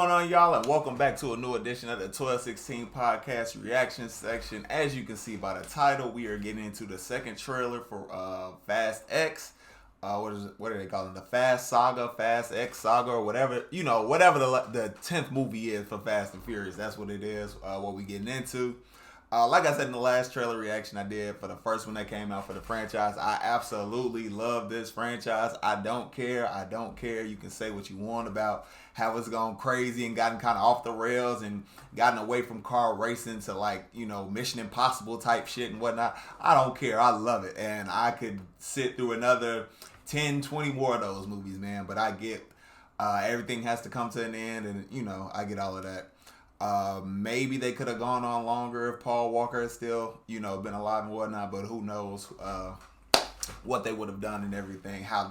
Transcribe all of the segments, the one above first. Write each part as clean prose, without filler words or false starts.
going on, y'all, and welcome back to a new edition of the 16's podcast reaction section. As you can see by the title, we are getting into the second trailer for Fast X. What are they calling it? The Fast X Saga, or whatever. You know, whatever the 10th movie is for Fast and Furious. That's what it is. What we getting into. Like I said in the last trailer reaction I did for the first one that came out for the franchise, I absolutely love this franchise. I don't care. You can say what you want about how it's gone crazy and gotten kind of off the rails and gotten away from car racing to, like, you know, Mission Impossible type shit and whatnot. I don't care. I love it. And I could sit through another 10, 20 more of those movies, man. But I get everything has to come to an end, and, you know, I get all of that. Maybe they could have gone on longer if Paul Walker had still, you know, been alive and whatnot, but who knows what they would have done and everything, how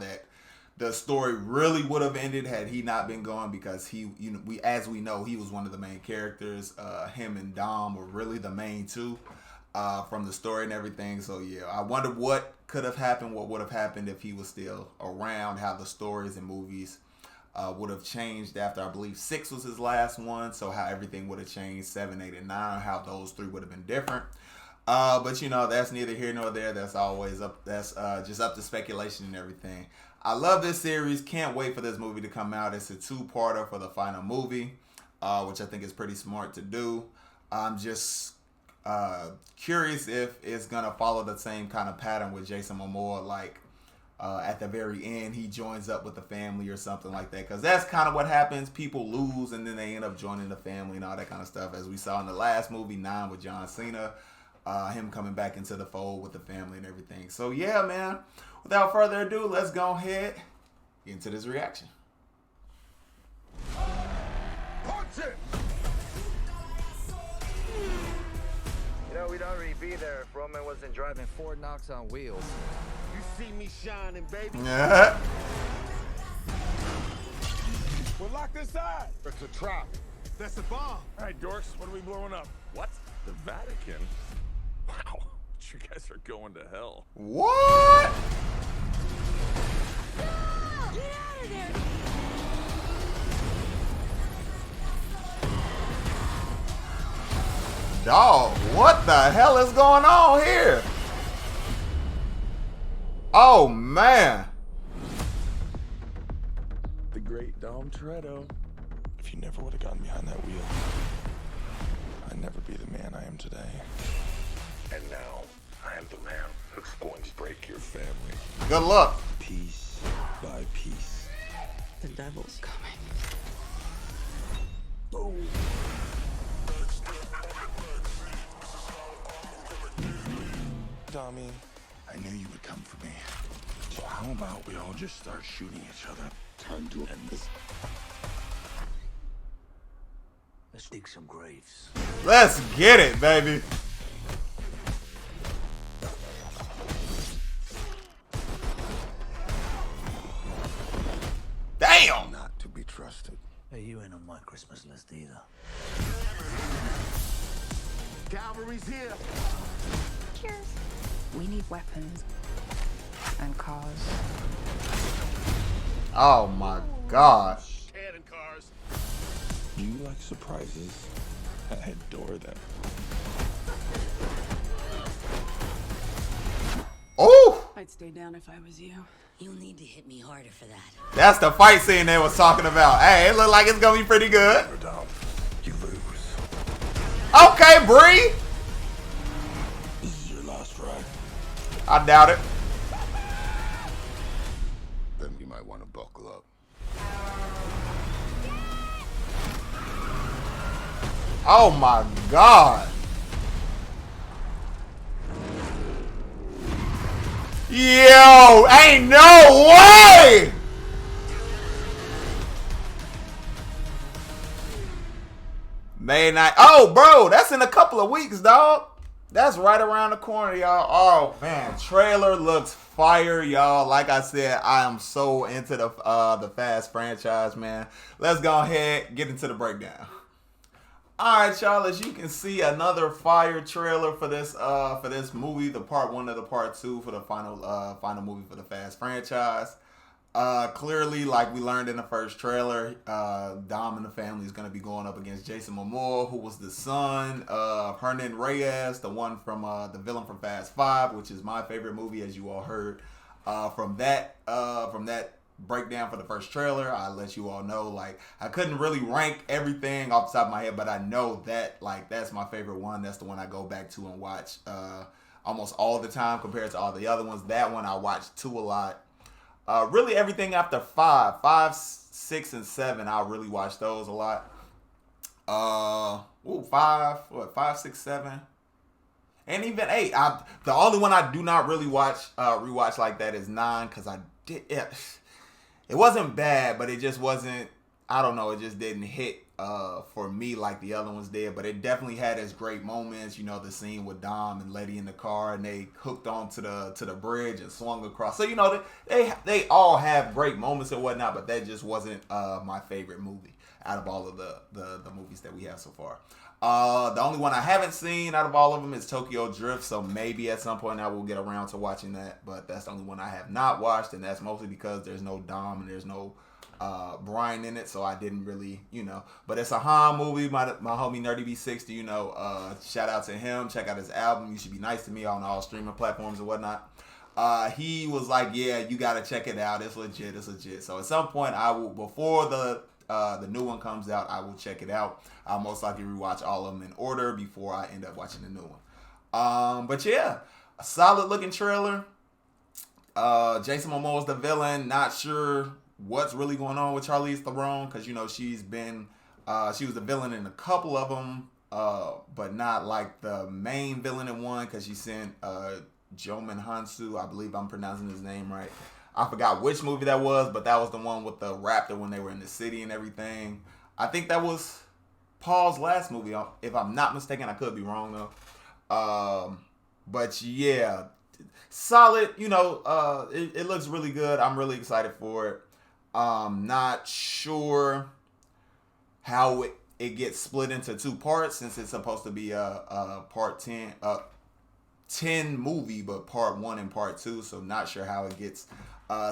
the story really would have ended had he not been gone, because he, you know, we know, he was one of the main characters. Him and Dom were really the main two from the story and everything. So yeah, I wonder what could have happened, what would have happened if he was still around, how the stories and movies would have changed after, I believe 6 was his last one, so how everything would have changed 7, 8, and 9, how those 3 would have been different. But you know, that's neither here nor there. That's always up. That's just up to speculation and everything. I love this series. Can't wait for this movie to come out. It's a 2-parter for the final movie, which I think is pretty smart to do. I'm just curious if it's gonna follow the same kind of pattern with Jason Momoa, like. At the very end, he joins up with the family or something like that. Because that's kind of what happens. People lose and then they end up joining the family and all that kind of stuff. As we saw in the last movie, 9 with John Cena. Him coming back into the fold with the family and everything. So yeah, man. Without further ado, let's go ahead into this reaction. Punch it! You know, we'd already be there if Roman wasn't driving Ford Knox on wheels. You see me shining, baby. Yeah. We're locked inside. It's a trap. That's a bomb. All right, dorks, what are we blowing up? What? The Vatican? Wow, you guys are going to hell. What? No! Get out of there! Dog, what the hell is going on here? Oh, man. The great Dom Toretto. If you never would have gotten behind that wheel, I'd never be the man I am today. And now, I am the man who's going to break your family. Good luck. Piece by piece. The devil's coming. Boom. Tommy, I knew you would come for me. So how about we all just start shooting each other? Time to end this. Let's dig some graves. Let's get it, baby. Damn. Not to be trusted. Hey, you ain't on my Christmas list either. Cavalry's here. Cheers. We need weapons and cars. Oh my God. Cannon cars. You like surprises? I adore them. Oh, I'd stay down if I was you. You'll need to hit me harder for that. that's the fight scene they was talking about. Hey, it look like it's gonna be pretty good. Dom, you lose. Okay, Bree. This is your last ride. I doubt it. Then you might want to buckle up. Oh my God. Yo, ain't no way. May 9th. Oh, bro, that's in a couple of weeks, dog. That's right around the corner, y'all. Oh, man. Trailer looks fire, y'all. Like I said, I am so into the Fast franchise, man. Let's go ahead, get into the breakdown. All right, y'all. As you can see, another fire trailer for this movie, the part 1 of the part 2 for the final movie for the Fast franchise. Clearly, like we learned in the first trailer, Dom and the family is going to be going up against Jason Momoa, who was the son of Hernan Reyes, the one from the villain from Fast Five, which is my favorite movie, as you all heard from that breakdown for the first trailer. I let you all know, like, I couldn't really rank everything off the top of my head, but I know that, like, that's my favorite one. That's the one I go back to and watch almost all the time compared to all the other ones. That one I watched too a lot. Really everything after 5, 6, and 7, I really watch those a lot. 5, 6, 7, and even 8. The only one I do not really rewatch like that is 9, because it wasn't bad, but it just wasn't. I don't know. It just didn't hit for me like the other ones did. But it definitely had its great moments. You know, the scene with Dom and Letty in the car, and they hooked onto the bridge and swung across. So, you know, they all have great moments and whatnot. But that just wasn't my favorite movie out of all of the movies that we have so far. The only one I haven't seen out of all of them is Tokyo Drift. So maybe at some point I will get around to watching that. But that's the only one I have not watched, and that's mostly because there's no Dom and there's no Brian in it, so I didn't really, you know. But it's a Han movie. My homie Nerdy B60, you know, shout out to him. Check out his album, You Should Be Nice to Me, on all streaming platforms and whatnot. He was like, yeah, you gotta check it out. It's legit. So at some point I will, before the new one comes out, I will check it out. I'll most likely rewatch all of them in order before I end up watching the new one. But yeah, a solid looking trailer. Jason Momoa's the villain. Not sure what's really going on with Charlize Theron, because, you know, she was the villain in a couple of them, but not like the main villain in one, because she sent Joman Hansu, I believe I'm pronouncing his name right. I forgot which movie that was, but that was the one with the raptor when they were in the city and everything. I think that was Paul's last movie, if I'm not mistaken. I could be wrong though. But yeah, solid. You know, it looks really good. I'm really excited for it. Not sure how it gets split into 2 parts, since it's supposed to be a part 10 movie, but part 1 and part 2. So not sure how it gets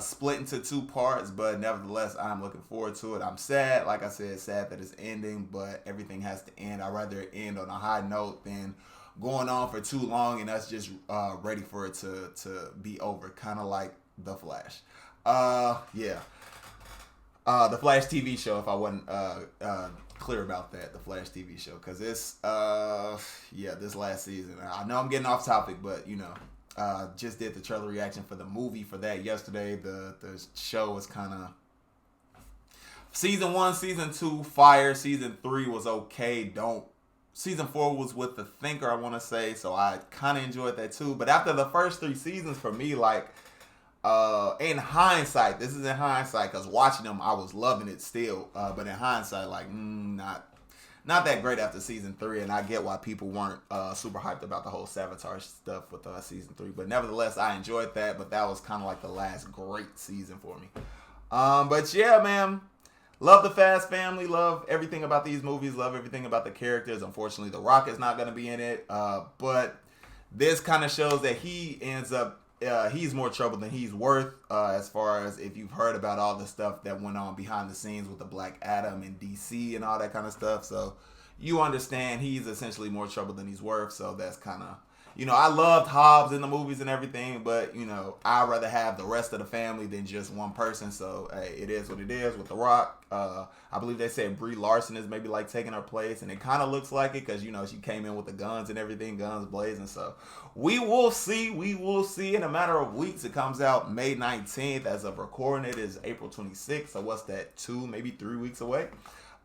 split into 2 parts, but nevertheless, I'm looking forward to it. I'm sad, like I said, sad that it's ending, but everything has to end. I'd rather it end on a high note than going on for too long and us just ready for it to be over, kind of like The Flash. Yeah. The Flash TV show, if I wasn't clear about that, the Flash TV show, because it's this last season. I know I'm getting off topic, but, you know, just did the trailer reaction for the movie for that yesterday. The show was kind of season 1, season 2 fire, season 3 was okay. Season 4 was with The Thinker, I want to say, so I kind of enjoyed that too. But after the first 3 seasons, for me, like, in hindsight, this is in hindsight, because watching them, I was loving it still. But in hindsight, like, not that great after season 3, and I get why people weren't super hyped about the whole Sabotage stuff with season 3. But nevertheless, I enjoyed that. But that was kind of like the last great season for me. But yeah, man, love the Fast family. Love everything about these movies. Love everything about the characters. Unfortunately, The Rock is not going to be in it. But this kind of shows that he ends up. He's more trouble than he's worth, as far as if you've heard about all the stuff that went on behind the scenes with the Black Adam and DC and all that kind of stuff. So you understand he's essentially more trouble than he's worth. So that's kind of, you know, I loved Hobbs in the movies and everything, but, you know, I'd rather have the rest of the family than just one person. So, hey, it is what it is with The Rock. I believe they said Brie Larson is maybe like taking her place, and it kind of looks like it, because, you know, she came in with the guns and everything, guns blazing. So we will see in a matter of weeks. It comes out May 19th. As of recording, it is April 26th. So what's that, 2, maybe 3 weeks away?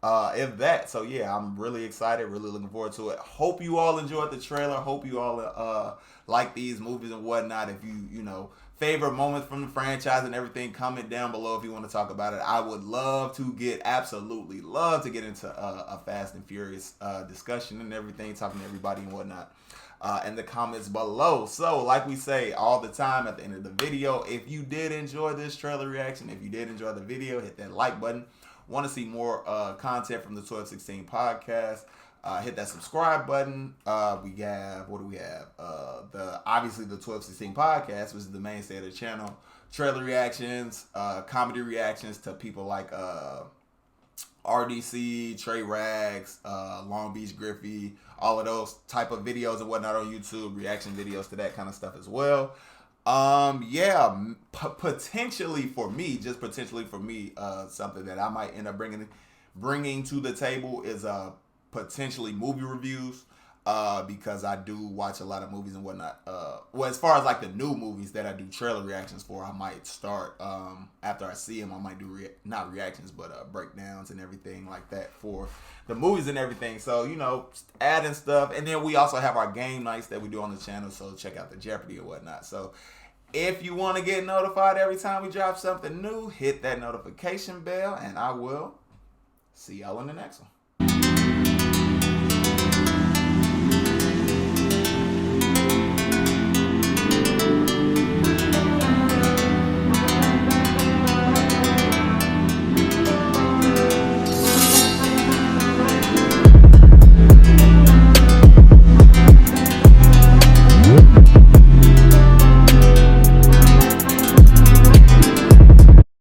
If that. So yeah, I'm really excited, really looking forward to it. Hope you all enjoyed the trailer. Hope you all like these movies and whatnot. If you know, favorite moments from the franchise and everything, comment down below if you want to talk about it. I would absolutely love to get into a Fast and Furious discussion and everything, talking to everybody and whatnot in the comments below. So like we say all the time at the end of the video, if you did enjoy this trailer reaction, if you did enjoy the video, hit that like button. Want to see more content from the 1216 podcast, Hit that subscribe button. We have, what do we have? Obviously the 1216 podcast, which is the mainstay of the channel. Trailer reactions, comedy reactions to people like RDC, Trey Rags, Long Beach Griffey, all of those type of videos and whatnot on YouTube, reaction videos to that kind of stuff as well. Potentially for me, something that I might end up bringing to the table is potentially movie reviews, because I do watch a lot of movies and whatnot. Well, as far as like the new movies that I do trailer reactions for, I might start after I see them. I might do not reactions, but breakdowns and everything like that for the movies and everything. So, you know, adding stuff, and then we also have our game nights that we do on the channel. So check out the Jeopardy and whatnot. So if you want to get notified every time we drop something new, hit that notification bell, and I will see y'all in the next one.